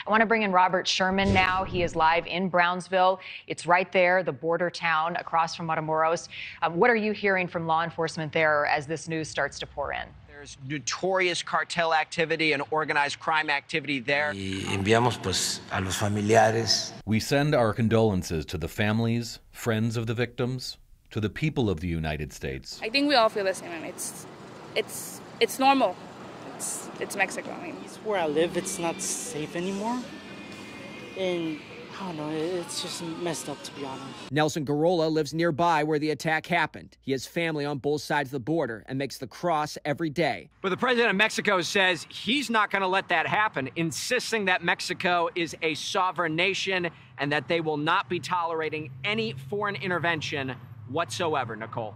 I want to bring in Robert Sherman now. He is live in Brownsville. It's right there, the border town across from Matamoros. What are you hearing from law enforcement there as this news starts to pour in? There's notorious cartel activity and organized crime activity there. Y enviamos pues a los familiares. We send our condolences to the families, friends of the victims, to the people of the United States. I think we all feel the same, and it's normal. It's Mexico. I mean, it's where I live. It's not safe anymore, and I don't know. It's just messed up, to be honest. Nelson Garola lives nearby where the attack happened. He has family on both sides of the border and makes the cross every day. But the president of Mexico says he's not going to let that happen, insisting that Mexico is a sovereign nation and that they will not be tolerating any foreign intervention whatsoever, Nicole.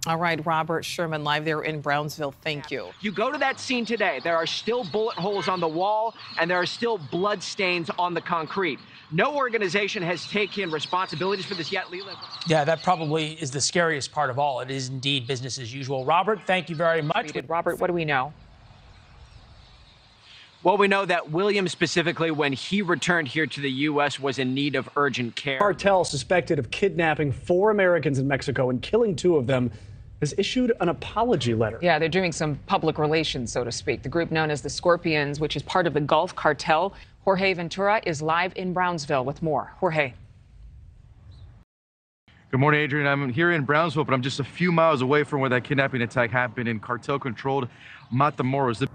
All right, Robert Sherman live there in Brownsville. Thank you. You go to that scene today, there are still bullet holes on the wall and there are still blood stains on the concrete. No organization has taken responsibilities for this yet, Leland. Yeah, that probably is the scariest part of all. It is indeed business as usual. Robert, thank you very much. Robert, what do we know? Well, we know that Williams specifically, when he returned here to the U.S., was in need of urgent care. Cartel suspected of kidnapping 4 Americans in Mexico and killing 2 of them has issued an apology letter. Yeah, they're doing some public relations, so to speak. The group known as the Scorpions, which is part of the Gulf Cartel. Jorge Ventura is live in Brownsville with more. Jorge. Good morning, Adrian. I'm here in Brownsville, but I'm just a few miles away from where that kidnapping attack happened in cartel-controlled Matamoros.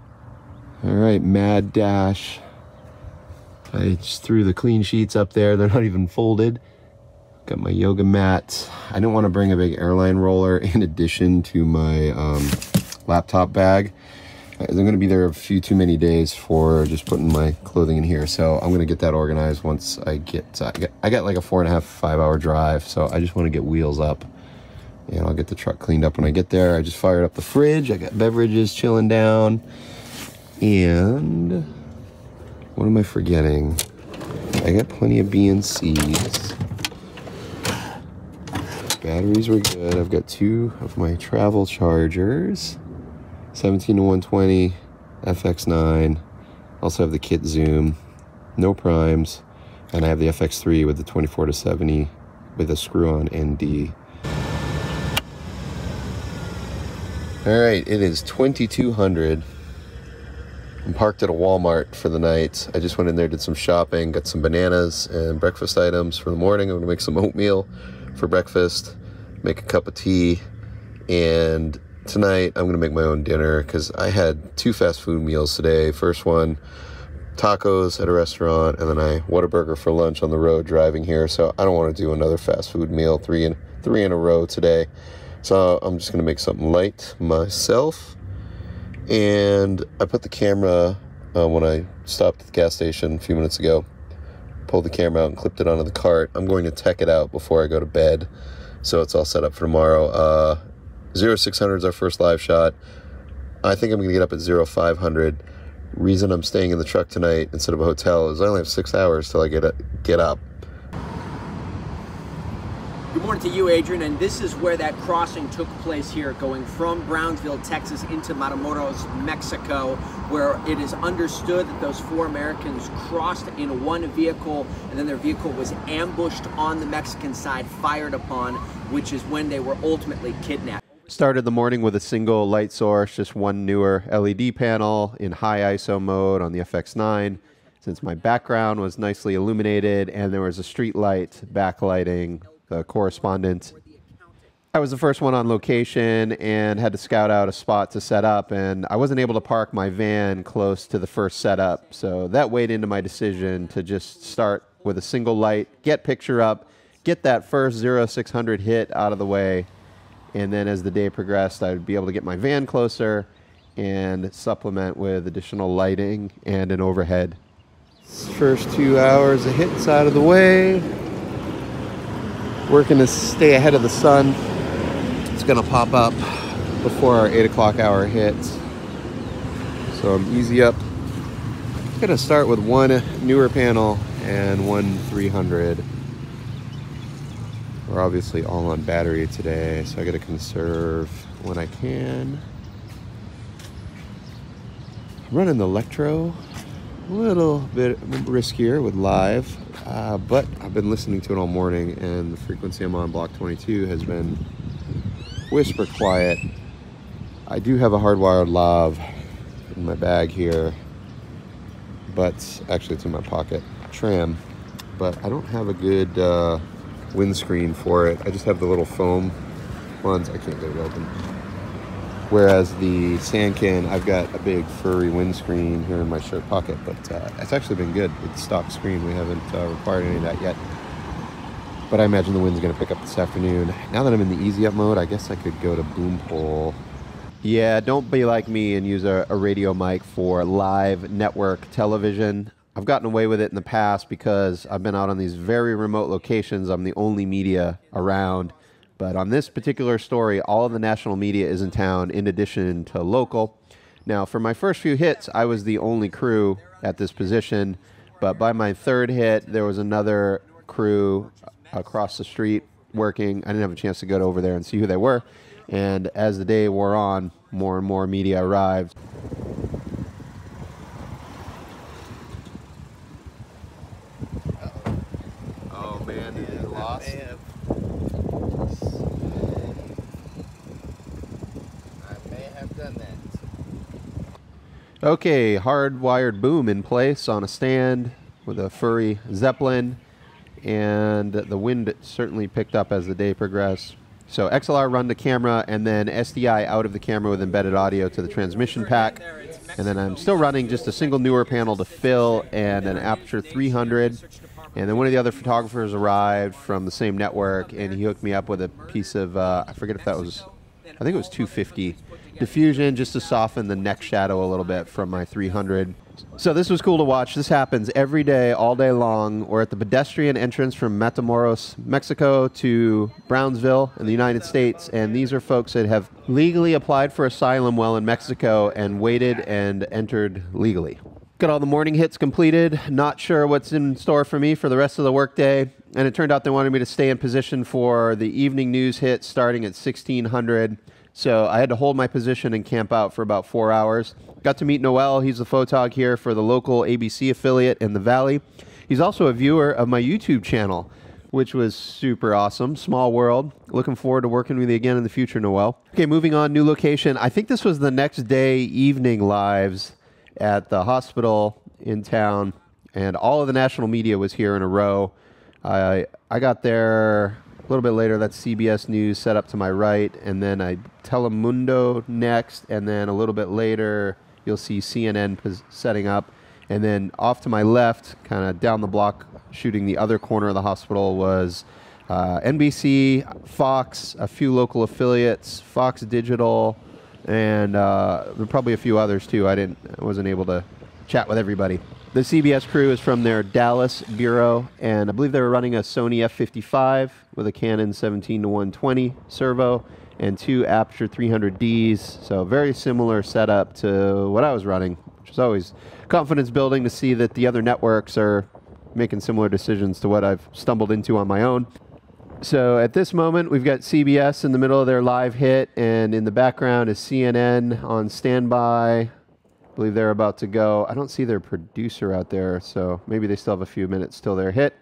All right, mad dash. I just threw the clean sheets up there. They're not even folded. Got my yoga mat. I didn't want to bring a big airline roller in addition to my laptop bag. I'm going to be there a few too many days for just putting my clothing in here. So I'm going to get that organized once I get, I got like a 4.5, 5 hour drive. So I just want to get wheels up and I'll get the truck cleaned up when I get there. I just fired up the fridge. I got beverages chilling down. And what am I forgetting? I got plenty of BNCs. Batteries were good. I've got 2 of my travel chargers. 17 to 120, FX9. Also have the kit zoom, no primes, and I have the FX3 with the 24 to 70 with a screw-on ND. All right, it is 2200. I'm parked at a Walmart for the night. I just went in there, did some shopping, got some bananas and breakfast items for the morning. I'm gonna make some oatmeal for breakfast, make a cup of tea, and tonight I'm gonna make my own dinner because I had 2 fast food meals today. First one, tacos at a restaurant, and then I Whataburger for lunch on the road driving here. So I don't want to do another fast food meal, three in a row today. So I'm just gonna make something light myself. And I put the camera when I stopped at the gas station a few minutes ago, pulled the camera out and clipped it onto the cart. I'm going to tech it out before I go to bed, so it's all set up for tomorrow. 0600 is our first live shot. I think I'm gonna get up at 0500. Reason I'm staying in the truck tonight instead of a hotel is I only have 6 hours till I get up. Good morning to you, Adrian, and this is where that crossing took place here, going from Brownsville, Texas into Matamoros, Mexico, where it is understood that those 4 Americans crossed in one vehicle, and then their vehicle was ambushed on the Mexican side, fired upon, which is when they were ultimately kidnapped. Started the morning with a single light source, just one newer LED panel in high ISO mode on the FX9. Since my background was nicely illuminated and there was a street light backlighting the correspondent, I was the first one on location and had to scout out a spot to set up, and I wasn't able to park my van close to the first setup, so that weighed into my decision to just start with a single light, get picture up, get that first 0600 hit out of the way, and then as the day progressed, I would be able to get my van closer and supplement with additional lighting and an overhead. First 2 hours of hits out of the way. Working to stay ahead of the sun. It's gonna pop up before our 8 o'clock hour hits. So I'm easy up. I'm gonna start with one newer panel and one 300. We're obviously all on battery today, so I gotta conserve when I can. I'm running the Electro a little bit riskier with live, but I've been listening to it all morning, and the frequency I'm on, Block 22, has been whisper quiet. I do have a hardwired lav in my bag here, but actually it's in my pocket tram, but I don't have a good windscreen for it. I just have the little foam ones. I can't get it open. Whereas the Sanken, I've got a big furry windscreen here in my shirt pocket, but it's actually been good with the stock screen. We haven't required any of that yet. But I imagine the wind's going to pick up this afternoon. Now that I'm in the easy up mode, I guess I could go to boom pole. Yeah, don't be like me and use a radio mic for live network television. I've gotten away with it in the past because I've been out on these very remote locations. I'm the only media around. But on this particular story, all of the national media is in town in addition to local. Now, for my first few hits, I was the only crew at this position. But by my third hit, there was another crew across the street working. I didn't have a chance to go over there and see who they were. And as the day wore on, more and more media arrived. Oh man, did you lost? Okay, hardwired boom in place on a stand with a furry Zeppelin, and the wind certainly picked up as the day progressed. So XLR run to camera, and then SDI out of the camera with embedded audio to the transmission pack. And then I'm still running just a single newer panel to fill and an Aperture 300. And then one of the other photographers arrived from the same network, and he hooked me up with a piece of, I forget if that was, I think it was 250 diffusion, just to soften the neck shadow a little bit from my 300. So this was cool to watch. This happens every day, all day long. We're at the pedestrian entrance from Matamoros, Mexico to Brownsville in the United States, and these are folks that have legally applied for asylum while in Mexico and waited and entered legally. Got all the morning hits completed. Not sure what's in store for me for the rest of the workday, and it turned out they wanted me to stay in position for the evening news hit starting at 1600. So I had to hold my position and camp out for about 4 hours. Got to meet Noel. He's the photog here for the local ABC affiliate in the Valley. He's also a viewer of my YouTube channel, which was super awesome. Small world. Looking forward to working with you again in the future, Noel. Okay, moving on, new location. I think this was the next day evening lives at the hospital in town, and all of the national media was here in a row. I got there a little bit later. That's CBS News set up to my right, and then Telemundo next, and then a little bit later you'll see CNN setting up, and then off to my left, kind of down the block, shooting the other corner of the hospital, was NBC, Fox, a few local affiliates, Fox Digital, and probably a few others too. I wasn't able to chat with everybody. The CBS crew is from their Dallas bureau, and I believe they were running a Sony F55 with a Canon 17-120 servo and 2 Aperture 300Ds. So very similar setup to what I was running, which is always confidence building to see that the other networks are making similar decisions to what I've stumbled into on my own. So at this moment, we've got CBS in the middle of their live hit, and in the background is CNN on standby. I believe they're about to go. I don't see their producer out there, so maybe they still have a few minutes till they're hit.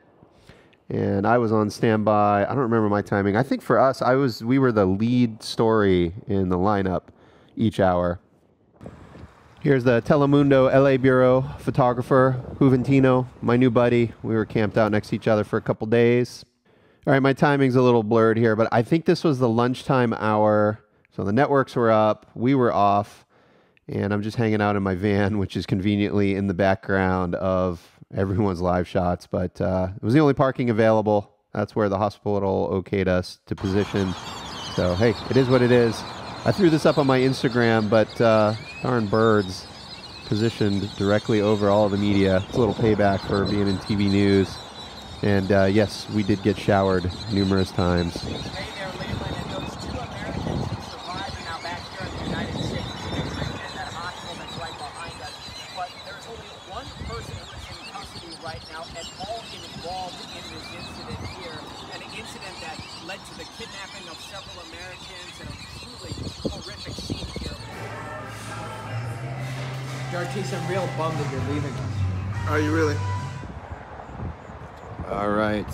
And I was on standby. I don't remember my timing. I think for us, we were the lead story in the lineup each hour. Here's the Telemundo LA Bureau photographer, Juventino, my new buddy. We were camped out next to each other for a couple days. All right, my timing's a little blurred here, but I think this was the lunchtime hour. So the networks were up, we were off. And I'm just hanging out in my van, which is conveniently in the background of everyone's live shots. But it was the only parking available. That's where the hospital okayed us to position. So, hey, it is what it is. I threw this up on my Instagram, but darn birds positioned directly over all of the media. It's a little payback for being in TV news. And yes, we did get showered numerous times. Jartice, I'm real bummed that you're leaving us. Are you really? All right.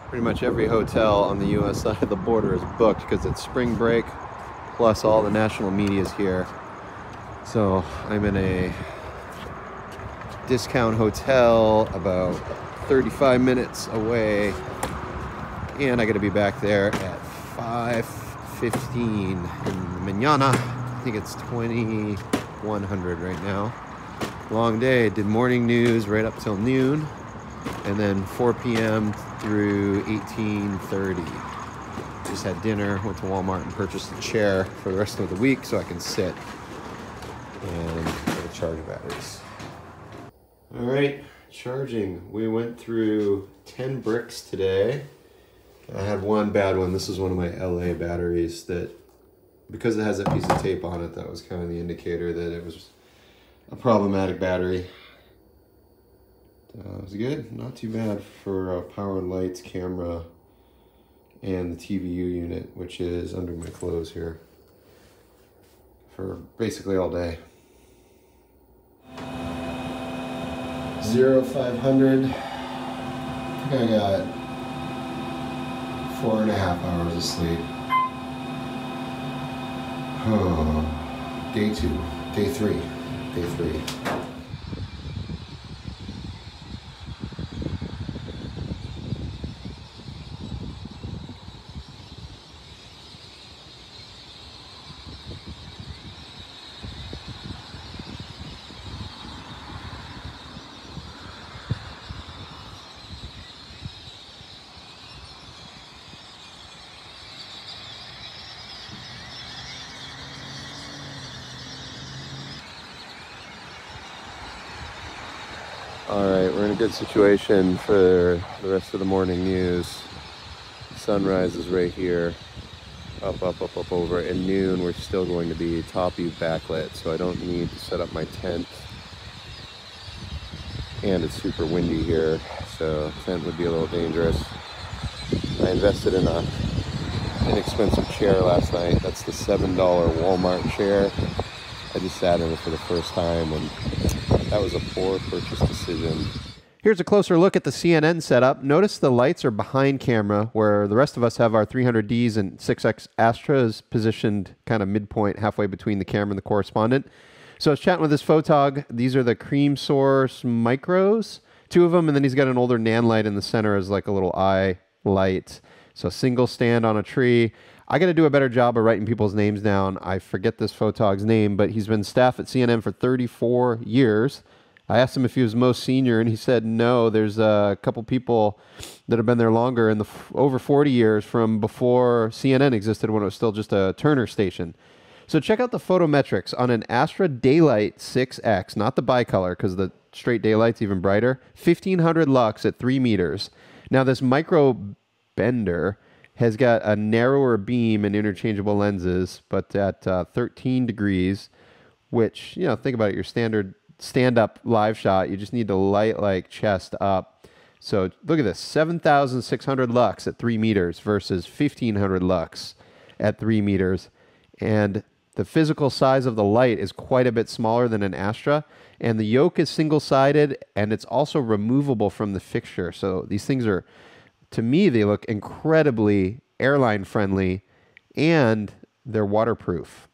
Pretty much every hotel on the U.S. side of the border is booked because it's spring break, plus all the national media is here. So I'm in a discount hotel about 35 minutes away, and I got to be back there at 5:15 in the mañana. I think it's 2100 right now. Long day. Did morning news right up till noon, and then 4 p.m. through 18:30. Just had dinner, went to Walmart and purchased a chair for the rest of the week so I can sit and go to charge batteries. All right, charging. We went through 10 bricks today. I had one bad one. This is one of my LA batteries that, because it has that piece of tape on it, that was kind of the indicator that it was a problematic battery. It was good, not too bad for power and lights, camera, and the TVU unit, which is under my clothes here, for basically all day. 0500. I think I got 4.5 hours of sleep. Oh, day 3. All right, we're in a good situation for the rest of the morning news. Sunrise is right here, up over. At noon, we're still going to be top view backlit, so I don't need to set up my tent. And it's super windy here, so tent would be a little dangerous. I invested in a inexpensive chair last night. That's the $7 Walmart chair. I just sat in it for the first time, and that was a poor purchase decision. Here's a closer look at the CNN setup. Notice the lights are behind camera, where the rest of us have our 300Ds and 6X Astras positioned kind of midpoint, halfway between the camera and the correspondent. So I was chatting with this photog. These are the Cream Source Micros, 2 of them, and then he's got an older Nan light in the center as like a little eye light. So single stand on a tree. I got to do a better job of writing people's names down. I forget this photog's name, but he's been staff at CNN for 34 years. I asked him if he was most senior, and he said no. There's a couple people that have been there longer, in over 40 years, from before CNN existed, when it was still just a Turner station. So check out the photometrics on an Astra Daylight 6X, not the bicolor, because the straight daylight's even brighter. 1500 lux at 3 meters. Now this micro bender has got a narrower beam and interchangeable lenses, but at 13 degrees, which, you know, think about it, your standard stand-up live shot, you just need to light like chest up. So look at this, 7,600 lux at 3 meters versus 1,500 lux at 3 meters. And the physical size of the light is quite a bit smaller than an Astra. And the yoke is single-sided, and it's also removable from the fixture. So these things are, to me, they look incredibly airline friendly, and they're waterproof.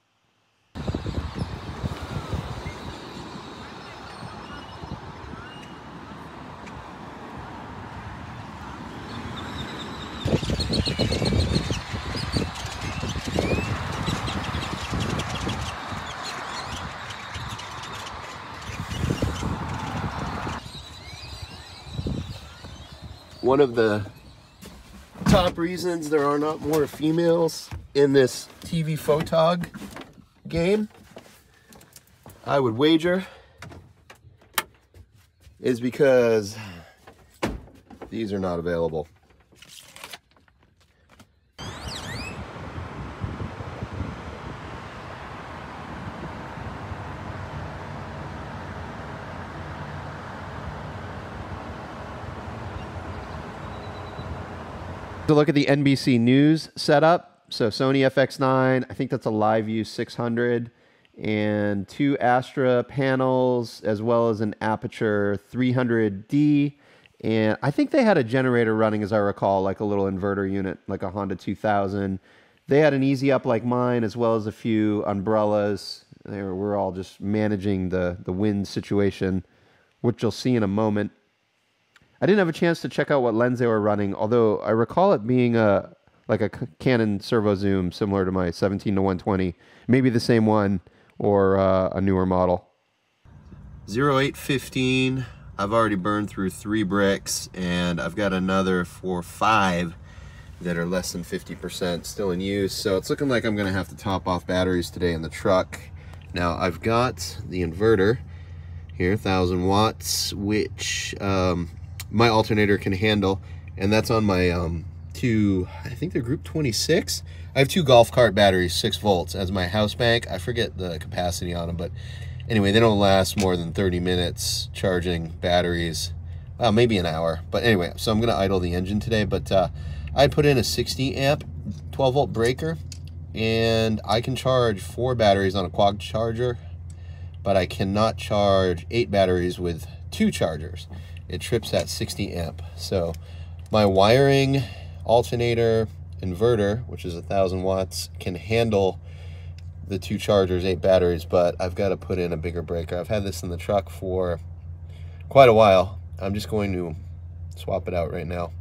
One of the top reasons there are not more females in this TV photog game, I would wager, is because these are not available. To look at the NBC News setup, so Sony FX9, I think that's a LiveView 600, and 2 Astra panels, as well as an Aperture 300D. And I think they had a generator running, as I recall, like a little inverter unit, like a Honda 2000. They had an Easy Up like mine, as well as a few umbrellas. We're all just managing the wind situation, which you'll see in a moment. I didn't have a chance to check out what lens they were running, although I recall it being like a Canon servo zoom similar to my 17-120, maybe the same one or a newer model. 0815. I've already burned through 3 bricks, and I've got another 4 or 5 that are less than 50% still in use. So it's looking like I'm gonna have to top off batteries today in the truck. Now I've got the inverter here, 1000 watts, which my alternator can handle, and that's on my I think they're Group 26. I have 2 golf cart batteries, 6 volts as my house bank. I forget the capacity on them, but anyway, they don't last more than 30 minutes charging batteries. Maybe an hour, but anyway, so I'm gonna idle the engine today. But I put in a 60 amp 12 volt breaker, and I can charge 4 batteries on a quad charger, but I cannot charge 8 batteries with 2 chargers. It trips at 60 amp. So my wiring, alternator, inverter, which is 1000 watts, can handle the 2 chargers, 8 batteries, but I've got to put in a bigger breaker. I've had this in the truck for quite a while. I'm just going to swap it out right now.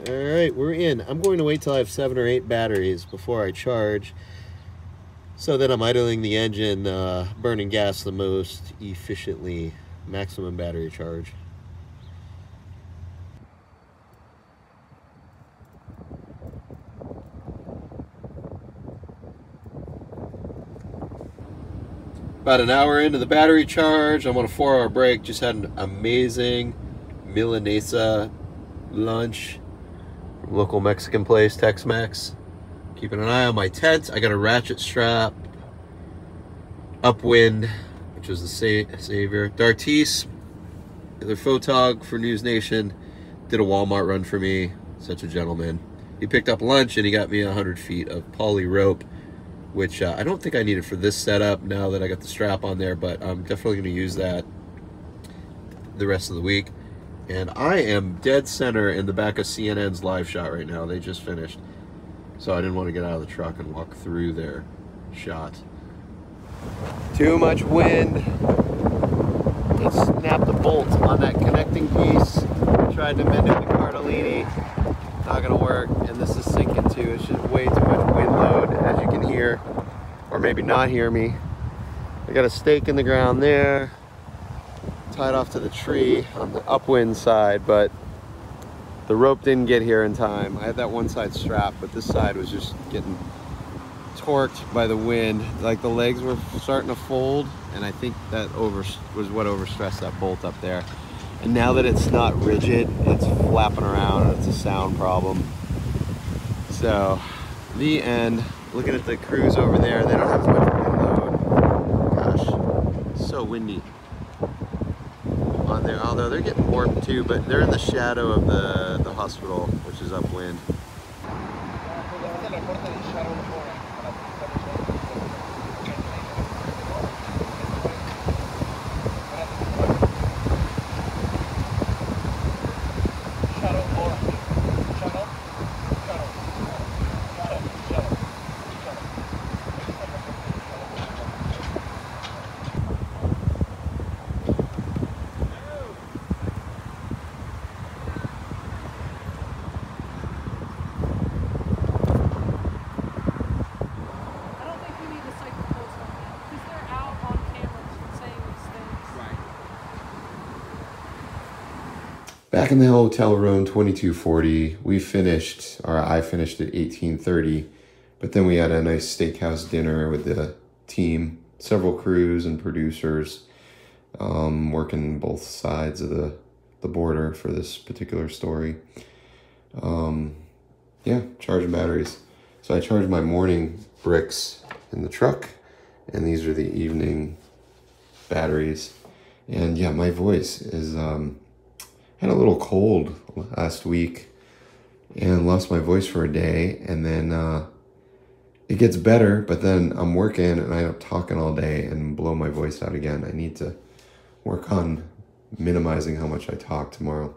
All right, we're in. I'm going to wait till I have 7 or 8 batteries before I charge, so that I'm idling the engine, burning gas the most efficiently, maximum battery charge. About an hour into the battery charge, I'm on a 4-hour break. Just had an amazing Milanesa lunch from local Mexican place, Tex-Mex. Keeping an eye on my tent. I got a ratchet strap, Upwind, which was the savior. Dartis, the photog for News Nation, did a Walmart run for me. Such a gentleman. He picked up lunch and he got me 100 feet of poly rope, which I don't think I need it for this setup now that I got the strap on there, but I'm definitely going to use that the rest of the week. And I am dead center in the back of CNN's live shot right now. They just finished, so I didn't want to get out of the truck and walk through their shot. Too much wind. It snapped the bolt on that connecting piece. Tried to mend it with Cardellini. Not gonna work, and this is sinking too. It's just way too much wind load, as you can hear, or maybe not hear me. I got a stake in the ground there, tied off to the tree on the upwind side, but the rope didn't get here in time. I had that one side strapped, but this side was just getting torqued by the wind. Like the legs were starting to fold, and I think that was what overstressed that bolt up there. And now that it's not rigid, it's flapping around and it's a sound problem. So, the end. Looking at the crews over there, they don't have as much wind load. Gosh, so windy on there. Although they're getting warped too, but they're in the shadow of the hospital, which is upwind. Back in the hotel room, 2240, we finished, or I finished at 1830, but then we had a nice steakhouse dinner with the team, several crews and producers, working both sides of the border for this particular story. Yeah, charging batteries. So I charged my morning bricks in the truck, and these are the evening batteries. And yeah, my voice is, had a little cold last week and lost my voice for a day, and then it gets better, but then I'm working and I end up talking all day and blow my voice out again. I need to work on minimizing how much I talk tomorrow.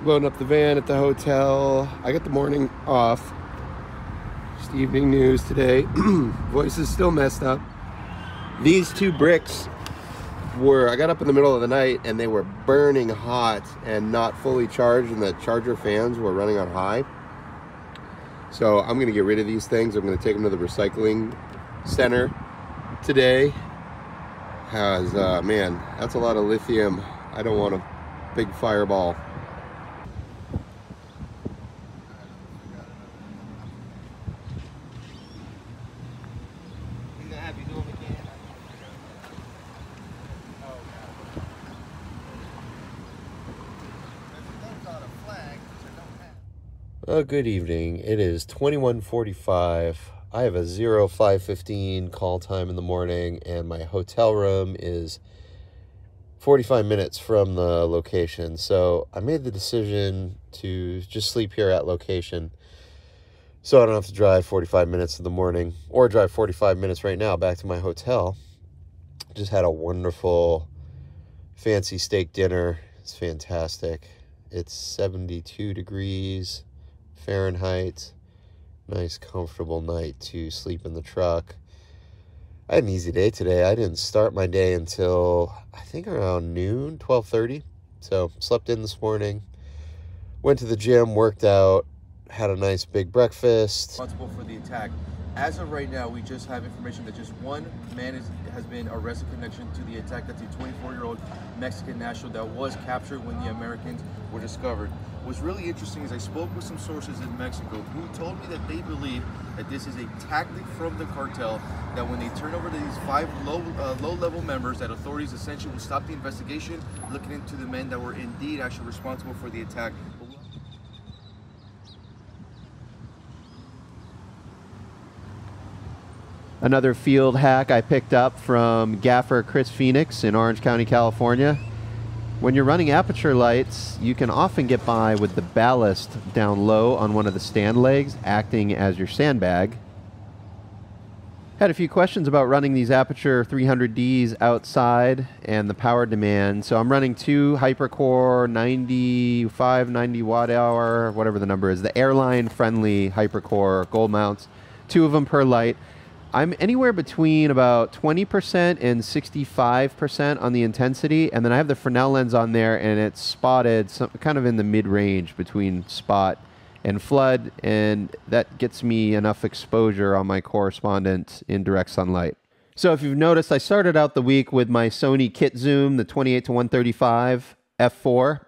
Loading up the van at the hotel. I got the morning off. Just evening news today. Voice is still messed up. These two bricks I got up in the middle of the night and they were burning hot and not fully charged, and the charger fans were running on high. So I'm gonna get rid of these things. I'm gonna take them to the recycling center today. Man, that's a lot of lithium. I don't want a big fireball. Good evening. It is 21:45. I have a 05:15 call time in the morning, and my hotel room is 45 minutes from the location. So I made the decision to just sleep here at location, so I don't have to drive 45 minutes in the morning, or drive 45 minutes right now back to my hotel. Just had a wonderful fancy steak dinner. It's fantastic. It's 72 degrees Fahrenheit. Nice comfortable night to sleep in the truck. I had an easy day today. I didn't start my day until I think around noon, 12:30. So slept in this morning, went to the gym, worked out, had a nice big breakfast. Responsible for the attack. As of right now, we just have information that just one man has been arrested in connection to the attack. That's a 24-year-old Mexican national that was captured when the Americans were discovered. What's really interesting is I spoke with some sources in Mexico who told me that they believe that this is a tactic from the cartel, that when they turn over to these 5 low-level members, that authorities essentially will stop the investigation, looking into the men that were indeed actually responsible for the attack. Another field hack I picked up from gaffer Chris Phoenix in Orange County, California. When you're running aperture lights, you can often get by with the ballast down low on one of the stand legs, acting as your sandbag. Had a few questions about running these Aperture 300Ds outside and the power demand. So I'm running 2 HyperCore 90 watt hour, whatever the number is, the airline friendly HyperCore gold mounts, 2 of them per light. I'm anywhere between about 20% and 65% on the intensity, and then I have the Fresnel lens on there, and it's spotted kind of in the mid-range between spot and flood, and that gets me enough exposure on my correspondent in direct sunlight. So if you've noticed, I started out the week with my Sony kit zoom, the 28-135 f4,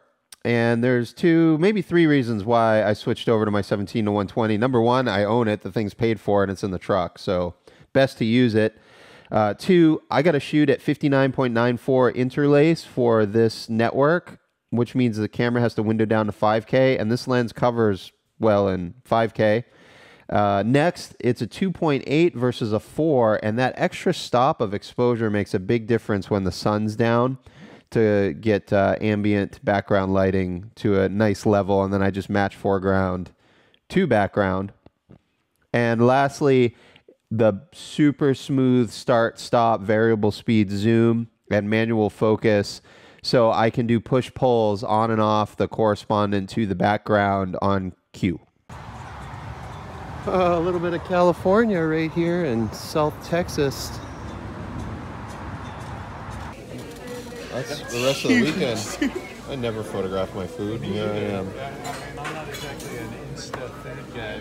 and there's 2, maybe 3 reasons why I switched over to my 17-120. Number 1, I own it, the thing's paid for, and it's in the truck, so best to use it. 2, I got to shoot at 59.94 interlace for this network, which means the camera has to window down to 5K, and this lens covers well in 5K. Next, it's a 2.8 versus a 4, and that extra stop of exposure makes a big difference when the sun's down to get ambient background lighting to a nice level, and then I just match foreground to background. And lastly, the super smooth start-stop variable speed zoom and manual focus, so I can do push-pulls on and off the correspondent to the background on cue. A little bit of California right here in South Texas. That's the rest of the weekend. I never photograph my food. Here I am. I'm not exactly an Insta thing guy.